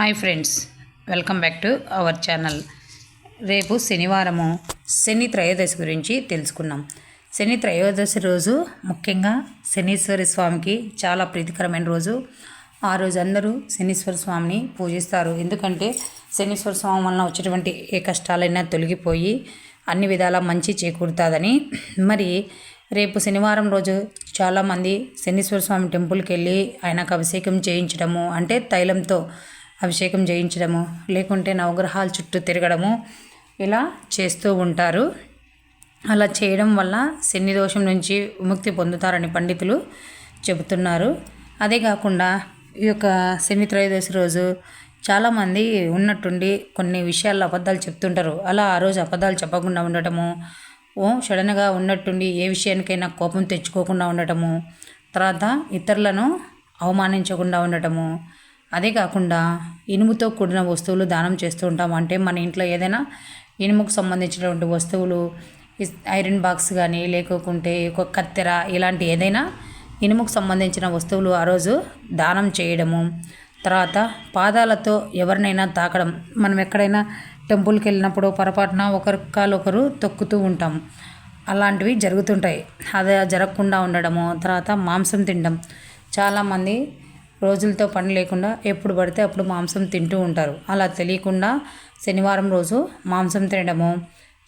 Hi friends, welcome back to our channel. రేపు శనివారము శని త్రయోదశి గురించి తెలుసుకున్నాం. శని త్రయోదశి రోజు ముఖ్యంగా శనీశ్వర స్వామికి చాలా ప్రీతికరమైన రోజు. ఆ రోజు అందరూ శనీశ్వర స్వామిని పూజిస్తారు. ఎందుకంటే శనీశ్వర స్వామి వలన వచ్చేటువంటి ఏ కష్టాలైనా తొలగిపోయి అన్ని విధాల మంచి చేకూరుతుందని. మరి రేపు శనివారం రోజు చాలామంది శనీశ్వర స్వామి టెంపుల్కి వెళ్ళి ఆయనకు అభిషేకం చేయించడము, అంటే తైలంతో అభిషేకం చేయించడము, లేకుంటే నవగ్రహాల చుట్టూ తిరగడము ఇలా చేస్తూ ఉంటారు. అలా చేయడం వల్ల శని దోషం నుంచి విముక్తి పొందుతారని పండితులు చెబుతున్నారు. అదే కాకుండా ఈ యొక్క శని త్రయోదశి రోజు చాలామంది ఉన్నట్టుండి కొన్ని విషయాల్లో అబద్ధాలు చెప్తుంటారు. అలా ఆ రోజు అబద్ధాలు చెప్పకుండా ఉండటము, సడన్గా ఉన్నట్టుండి ఏ విషయానికైనా కోపం తెచ్చుకోకుండా ఉండటము, తర్వాత ఇతరులను అవమానించకుండా ఉండటము, అదే కాకుండా ఇనుముతో కూడిన వస్తువులు దానం చేస్తూ ఉంటాం. అంటే మన ఇంట్లో ఏదైనా ఇనుముకు సంబంధించినటువంటి వస్తువులు, ఐరన్ బాక్స్ కానీ, లేకుంటే ఒక కత్తెర, ఇలాంటి ఏదైనా ఇనుముకు సంబంధించిన వస్తువులు ఆ రోజు దానం చేయడము. తర్వాత పాదాలతో ఎవరినైనా తాకడం, మనం ఎక్కడైనా టెంపుల్కి వెళ్ళినప్పుడు పొరపాటున ఒకరి కాలు ఒకరు తొక్కుతూ ఉంటాం, అలాంటివి జరుగుతుంటాయి. అది జరగకుండా ఉండడము. తర్వాత మాంసం తినడం, చాలామంది రోజులతో పని లేకుండా ఎప్పుడు పడితే అప్పుడు మాంసం తింటూ ఉంటారు. అలా తెలియకుండా శనివారం రోజు మాంసం తినడము,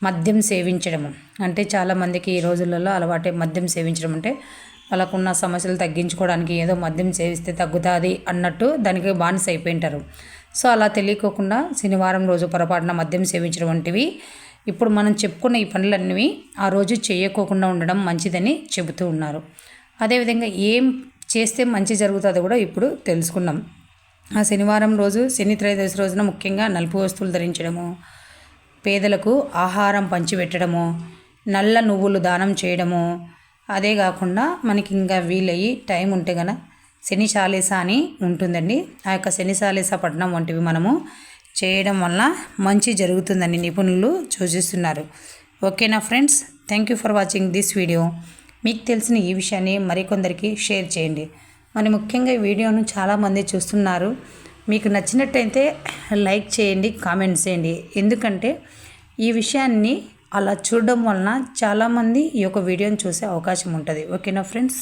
మద్యం సేవించడము, అంటే చాలామందికి ఈ రోజులలో అలవాటే మద్యం సేవించడం. అంటే వాళ్ళకున్న సమస్యలు తగ్గించుకోవడానికి ఏదో మద్యం సేవిస్తే తగ్గుతుంది అన్నట్టు దానికి బానిస అయిపోయింటారు. సో అలా తెలియకోకుండా శనివారం రోజు పొరపాటున మద్యం సేవించడం వంటివి, ఇప్పుడు మనం చెప్పుకున్న ఈ పనులన్నీ ఆ రోజు చేయకోకుండా ఉండడం మంచిదని చెబుతూ ఉన్నారు. అదేవిధంగా ఏం చేస్తే మంచి జరుగుతుందో కూడా ఇప్పుడు తెలుసుకున్నాం. ఆ శనివారం రోజు శని త్రయోదశి రోజున ముఖ్యంగా నలుపు వస్తువులు ధరించడము, పేదలకు ఆహారం పంచిపెట్టడము, నల్ల నువ్వులు దానం చేయడము, అదే కాకుండా మనకి ఇంకా వీలయ్యి టైం ఉంటే కనుక శని చాలీస అని ఉంటుందండి. ఆ యొక్క శని చాలీస పఠనం వంటివి మనము చేయడం వల్ల మంచి జరుగుతుందని నిపుణులు సూచిస్తున్నారు. ఓకేనా friends, thank you for watching this video. మీకు తెలిసిన ఈ విషయాన్ని మరికొందరికి షేర్ చేయండి. మరి ముఖ్యంగా ఈ వీడియోను చాలామంది చూస్తున్నారు. మీకు నచ్చినట్టయితే లైక్ చేయండి, కామెంట్స్ చేయండి. ఎందుకంటే ఈ విషయాన్ని అలా చూడడం వలన చాలామంది ఈ యొక్క వీడియోని చూసే అవకాశం ఉంటుంది. ఓకేనా ఫ్రెండ్స్.